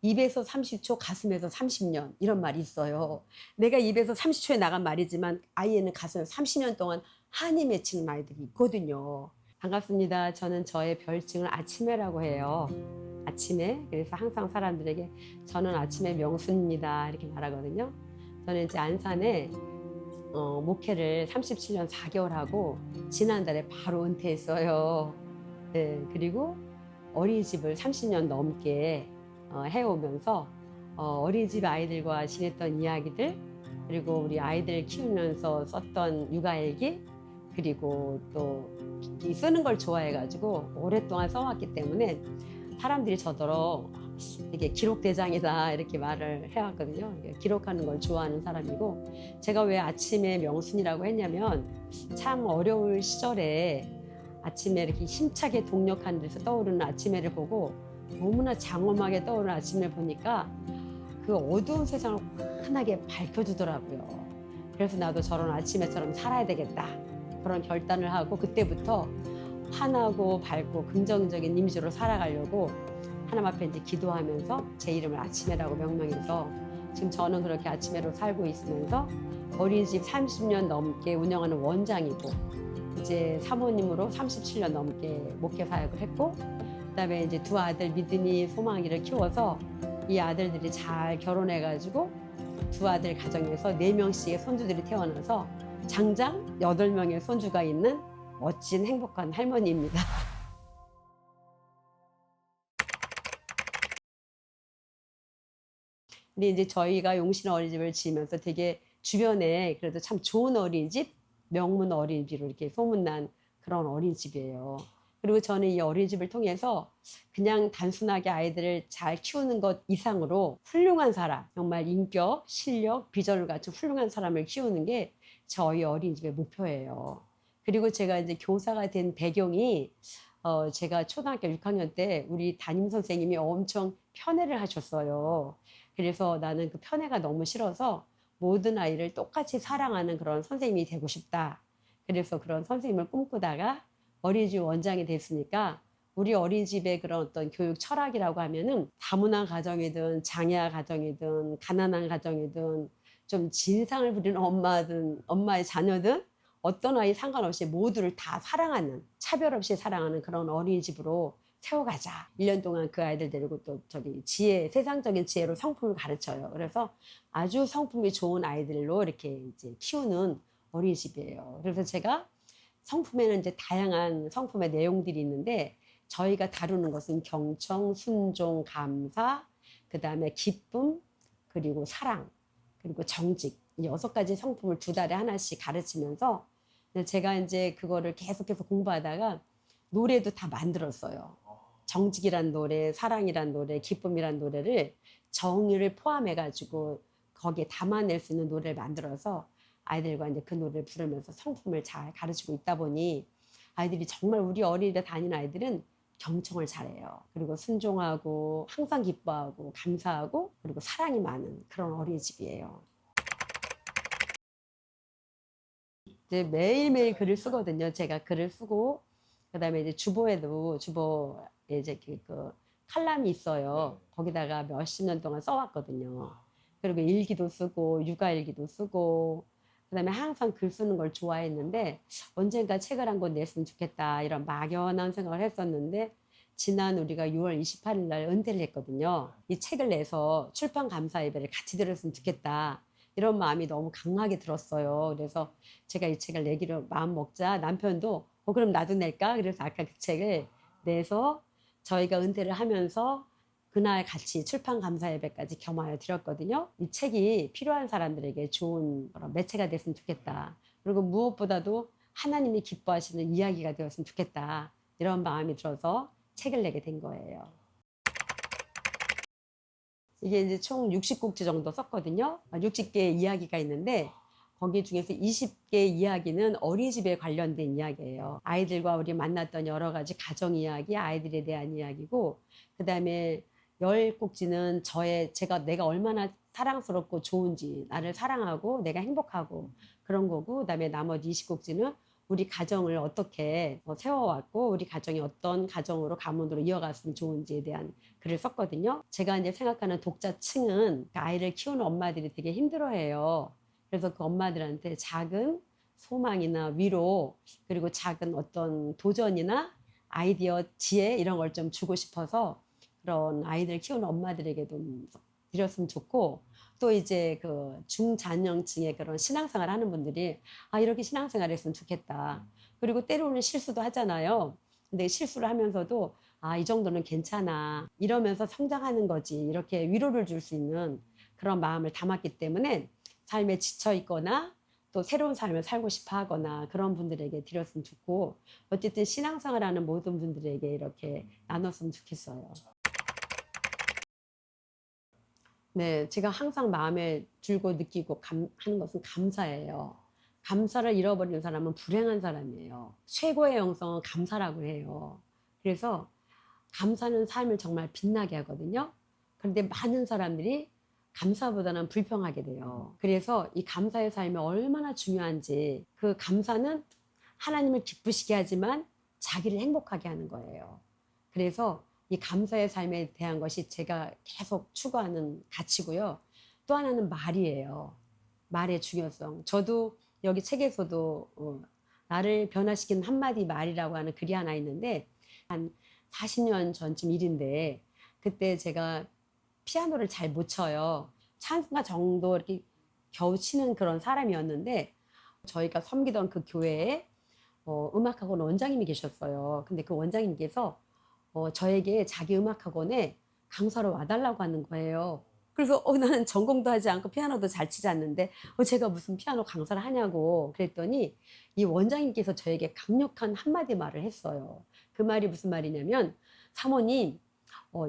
입에서 30초, 가슴에서 30년 이런 말이 있어요. 내가 입에서 30초에 나간 말이지만 아이는 가슴에 30년 동안 한이 맺히는 아이들이 있거든요. 반갑습니다. 저는 저의 별칭을 아침에라고 해요. 아침에. 그래서 항상 사람들에게 저는 아침에 명순입니다 이렇게 말하거든요. 저는 이제 안산에 목회를 37년 4개월 하고 지난달에 바로 은퇴했어요. 네, 그리고 어린이집을 30년 넘게 해오면서 어린이집 아이들과 지냈던 이야기들, 그리고 우리 아이들 키우면서 썼던 육아일기, 그리고 또 쓰는 걸 좋아해가지고 오랫동안 써왔기 때문에 사람들이 저더러 되게 기록대장이다 이렇게 말을 해왔거든요. 기록하는 걸 좋아하는 사람이고, 제가 왜 아침에 명순이라고 했냐면 참 어려울 시절에 아침에 이렇게 힘차게 동력하는 데서 떠오르는 아침해를 보고 너무나 장엄하게 떠오르는 아침을 보니까 그 어두운 세상을 환하게 밝혀주더라고요. 그래서 나도 저런 아침에처럼 살아야 되겠다, 그런 결단을 하고 그때부터 환하고 밝고 긍정적인 이미지로 살아가려고 하나님 앞에 이제 기도하면서 제 이름을 아침해라고 명명해서 지금 저는 그렇게 아침해로 살고 있으면서 어린이집 30년 넘게 운영하는 원장이고, 이제 사모님으로 37년 넘게 목회 사역을 했고, 그다음에 이제 두 아들 믿음이 소망이를 키워서 이 아들들이 잘 결혼해가지고 두 아들 가정에서 4명씩의 손주들이 태어나서 장장 8명의 손주가 있는 멋진 행복한 할머니입니다. 근데 이제 저희가 용신 어린이집을 지으면서 되게 주변에 그래도 참 좋은 어린이집, 명문 어린이집으로 이렇게 소문난 그런 어린이집이에요. 그리고 저는 이 어린이집을 통해서 그냥 단순하게 아이들을 잘 키우는 것 이상으로 훌륭한 사람, 정말 인격, 실력, 비전을 갖춘 훌륭한 사람을 키우는 게 저희 어린이집의 목표예요. 그리고 제가 이제 교사가 된 배경이 제가 초등학교 6학년 때 우리 담임 선생님이 엄청 편애를 하셨어요. 그래서 나는 그 편애가 너무 싫어서 모든 아이를 똑같이 사랑하는 그런 선생님이 되고 싶다. 그래서 그런 선생님을 꿈꾸다가 어린이집 원장이 됐으니까 우리 어린이집의 그런 어떤 교육 철학이라고 하면은 다문화 가정이든 장애아 가정이든 가난한 가정이든 좀 진상을 부리는 엄마든 엄마의 자녀든 어떤 아이 상관없이 모두를 다 사랑하는, 차별 없이 사랑하는 그런 어린이집으로 세워가자. 1년 동안 그 아이들 데리고 또 저기 지혜, 세상적인 지혜로 성품을 가르쳐요. 그래서 아주 성품이 좋은 아이들로 이렇게 이제 키우는 어린이집이에요. 그래서 제가 성품에는 이제 다양한 성품의 내용들이 있는데 저희가 다루는 것은 경청, 순종, 감사, 그 다음에 기쁨, 그리고 사랑, 그리고 정직, 이 6가지 성품을 2달에 하나씩 가르치면서 제가 이제 그거를 계속해서 공부하다가 노래도 다 만들었어요. 정직이란 노래, 사랑이란 노래, 기쁨이란 노래를 정의를 포함해가지고 거기에 담아낼 수 있는 노래를 만들어서 아이들과 이제 그 노래를 부르면서 성품을 잘 가르치고 있다 보니 아이들이 정말 우리 어린이대 다니는 아이들은 경청을 잘해요. 그리고 순종하고 항상 기뻐하고 감사하고 그리고 사랑이 많은 그런 어린이집이에요. 이제 매일매일 글을 쓰거든요. 제가 글을 쓰고 그다음에 이제 주보에도 주보에 이제 그 칼럼이 있어요. 거기다가 몇십 년 동안 써왔거든요. 그리고 일기도 쓰고 육아일기도 쓰고 그다음에 항상 글 쓰는 걸 좋아했는데 언젠가 책을 한 권 냈으면 좋겠다 이런 막연한 생각을 했었는데 지난 우리가 6월 28일 날 은퇴를 했거든요. 이 책을 내서 출판 감사 예배를 같이 들었으면 좋겠다 이런 마음이 너무 강하게 들었어요. 그래서 제가 이 책을 내기로 마음 먹자. 남편도 그럼 나도 낼까? 그래서 아까 그 책을 내서 저희가 은퇴를 하면서 그날 같이 출판 감사 예배까지 겸하여 드렸거든요. 이 책이 필요한 사람들에게 좋은 매체가 됐으면 좋겠다. 그리고 무엇보다도 하나님이 기뻐하시는 이야기가 되었으면 좋겠다. 이런 마음이 들어서 책을 내게 된 거예요. 이게 이제 총 60국지 정도 썼거든요. 60개의 이야기가 있는데 거기 중에서 20개 이야기는 어린이집에 관련된 이야기예요. 아이들과 우리 만났던 여러 가지 가정 이야기, 아이들에 대한 이야기고, 그 다음에 10국지는 내가 얼마나 사랑스럽고 좋은지, 나를 사랑하고 내가 행복하고 그런 거고, 그 다음에 나머지 20국지는 우리 가정을 어떻게 세워왔고 우리 가정이 어떤 가정으로 가문으로 이어갔으면 좋은지에 대한 글을 썼거든요. 제가 이제 생각하는 독자층은 아이를 키우는 엄마들이 되게 힘들어해요. 그래서 그 엄마들한테 작은 소망이나 위로 그리고 작은 어떤 도전이나 아이디어, 지혜 이런 걸 좀 주고 싶어서 그런 아이들 키우는 엄마들에게도 드렸으면 좋고 또 이제 그 중장년층의 그런 신앙생활 하는 분들이 아 이렇게 신앙생활 했으면 좋겠다. 그리고 때로는 실수도 하잖아요. 근데 실수를 하면서도 아 이 정도는 괜찮아 이러면서 성장하는 거지 이렇게 위로를 줄 수 있는 그런 마음을 담았기 때문에 삶에 지쳐 있거나 또 새로운 삶을 살고 싶어 하거나 그런 분들에게 드렸으면 좋고 어쨌든 신앙생활 하는 모든 분들에게 이렇게 나눴으면 좋겠어요. 네, 제가 항상 마음에 들고 느끼고 하는 것은 감사예요. 감사를 잃어버리는 사람은 불행한 사람이에요. 최고의 영성은 감사라고 해요. 그래서 감사는 삶을 정말 빛나게 하거든요. 그런데 많은 사람들이 감사보다는 불평하게 돼요. 그래서 이 감사의 삶이 얼마나 중요한지 그 감사는 하나님을 기쁘시게 하지만 자기를 행복하게 하는 거예요. 그래서 이 감사의 삶에 대한 것이 제가 계속 추구하는 가치고요. 또 하나는 말이에요. 말의 중요성. 저도 여기 책에서도 나를 변화시킨 한마디 말이라고 하는 글이 하나 있는데 한 40년 전쯤 일인데 그때 제가 피아노를 잘 못 쳐요. 찬송가 정도 이렇게 겨우 치는 그런 사람이었는데 저희가 섬기던 그 교회에 음악학원 원장님이 계셨어요. 근데 그 원장님께서 저에게 자기 음악학원에 강사로 와달라고 하는 거예요. 그래서 나는 전공도 하지 않고 피아노도 잘 치지 않는데 제가 무슨 피아노 강사를 하냐고 그랬더니 이 원장님께서 저에게 강력한 한마디 말을 했어요. 그 말이 무슨 말이냐면 사모님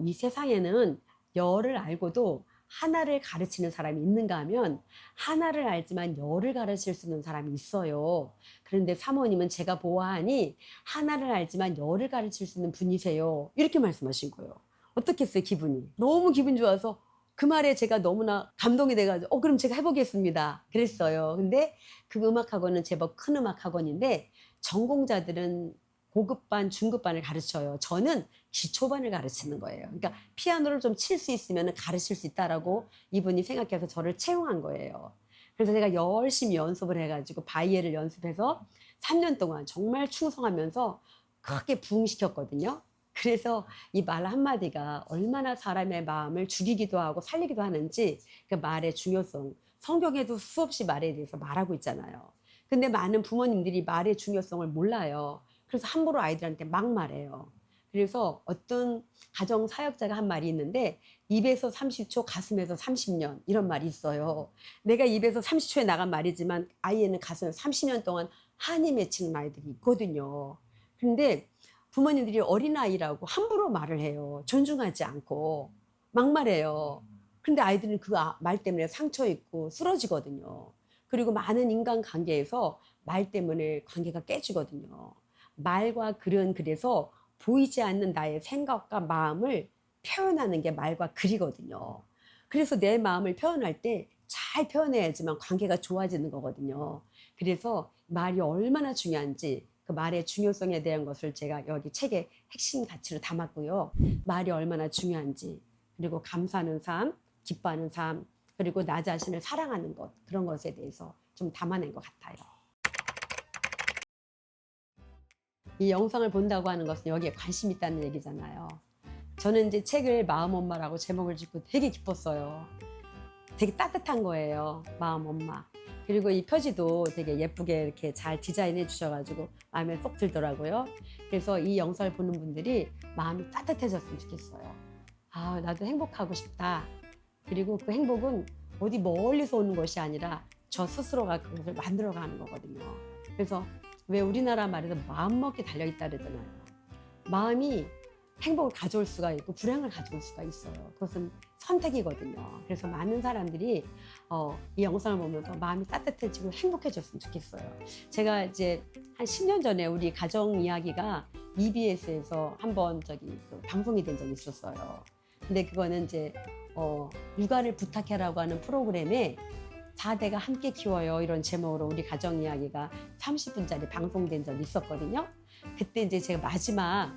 이 세상에는 열을 알고도 하나를 가르치는 사람이 있는가 하면 하나를 알지만 열을 가르칠 수 있는 사람이 있어요. 그런데 사모님은 제가 보아하니 하나를 알지만 열을 가르칠 수 있는 분이세요. 이렇게 말씀하신 거예요. 어떻겠어요, 기분이? 너무 기분 좋아서 그 말에 제가 너무나 감동이 돼가지고 그럼 제가 해보겠습니다. 그랬어요. 근데 그 음악학원은 제법 큰 음악학원인데 전공자들은 고급반, 중급반을 가르쳐요. 저는 기초반을 가르치는 거예요. 그러니까 피아노를 좀 칠 수 있으면 가르칠 수 있다라고 이분이 생각해서 저를 채용한 거예요. 그래서 제가 열심히 연습을 해가지고 바이에를 연습해서 3년 동안 정말 충성하면서 크게 부흥시켰거든요. 그래서 이 말 한마디가 얼마나 사람의 마음을 죽이기도 하고 살리기도 하는지 그 말의 중요성, 성경에도 수없이 말에 대해서 말하고 있잖아요. 근데 많은 부모님들이 말의 중요성을 몰라요. 그래서 함부로 아이들한테 막 말해요. 그래서 어떤 가정 사역자가 한 말이 있는데 입에서 30초 가슴에서 30년 이런 말이 있어요. 내가 입에서 30초에 나간 말이지만 아이에는 가슴에 30년 동안 한이 맺히는 아이들이 있거든요. 그런데 부모님들이 어린아이라고 함부로 말을 해요. 존중하지 않고 막말해요. 근데 아이들은 그 말 때문에 상처 입고 쓰러지거든요. 그리고 많은 인간관계에서 말 때문에 관계가 깨지거든요. 말과 글은 그래서 보이지 않는 나의 생각과 마음을 표현하는 게 말과 글이거든요. 그래서 내 마음을 표현할 때 잘 표현해야지만 관계가 좋아지는 거거든요. 그래서 말이 얼마나 중요한지 그 말의 중요성에 대한 것을 제가 여기 책의 핵심 가치로 담았고요. 말이 얼마나 중요한지 그리고 감사하는 삶, 기뻐하는 삶 그리고 나 자신을 사랑하는 것 그런 것에 대해서 좀 담아낸 것 같아요. 이 영상을 본다고 하는 것은 여기에 관심 있다는 얘기잖아요. 저는 이제 책을 마음 엄마라고 제목을 짓고 되게 기뻤어요. 되게 따뜻한 거예요. 마음 엄마. 그리고 이 표지도 되게 예쁘게 이렇게 잘 디자인해 주셔가지고 마음에 쏙 들더라고요. 그래서 이 영상을 보는 분들이 마음이 따뜻해졌으면 좋겠어요. 아, 나도 행복하고 싶다. 그리고 그 행복은 어디 멀리서 오는 것이 아니라 저 스스로가 그것을 만들어가는 거거든요. 그래서 왜 우리나라 말에서 마음먹기 달려있다 그러잖아요. 마음이 행복을 가져올 수가 있고 불행을 가져올 수가 있어요. 그것은 선택이거든요. 그래서 많은 사람들이 이 영상을 보면서 마음이 따뜻해지고 행복해졌으면 좋겠어요. 제가 이제 한 10년 전에 우리 가정 이야기가 EBS에서 한번 그 방송이 된 적이 있었어요. 근데 그거는 이제 육아를 부탁해라고 하는 프로그램에 4대가 함께 키워요. 이런 제목으로 우리 가정 이야기가 30분짜리 방송된 적이 있었거든요. 그때 이제 제가 마지막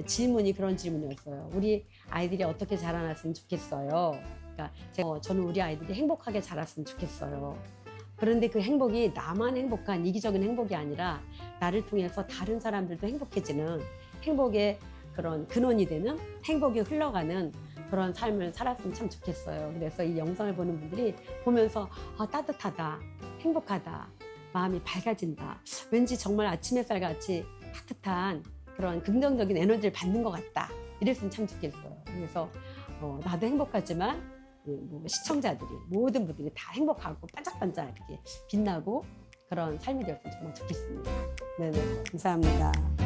질문이 그런 질문이었어요. 우리 아이들이 어떻게 자라났으면 좋겠어요. 그러니까 저는 우리 아이들이 행복하게 자랐으면 좋겠어요. 그런데 그 행복이 나만 행복한 이기적인 행복이 아니라 나를 통해서 다른 사람들도 행복해지는 행복의 그런 근원이 되는 행복이 흘러가는 그런 삶을 살았으면 참 좋겠어요. 그래서 이 영상을 보는 분들이 보면서 따뜻하다, 행복하다, 마음이 밝아진다. 왠지 정말 아침 햇살 같이 따뜻한 그런 긍정적인 에너지를 받는 것 같다. 이랬으면 참 좋겠어요. 그래서 나도 행복하지만 시청자들이 모든 분들이 다 행복하고 반짝반짝 이렇게 빛나고 그런 삶이 되었으면 정말 좋겠습니다. 네네, 감사합니다.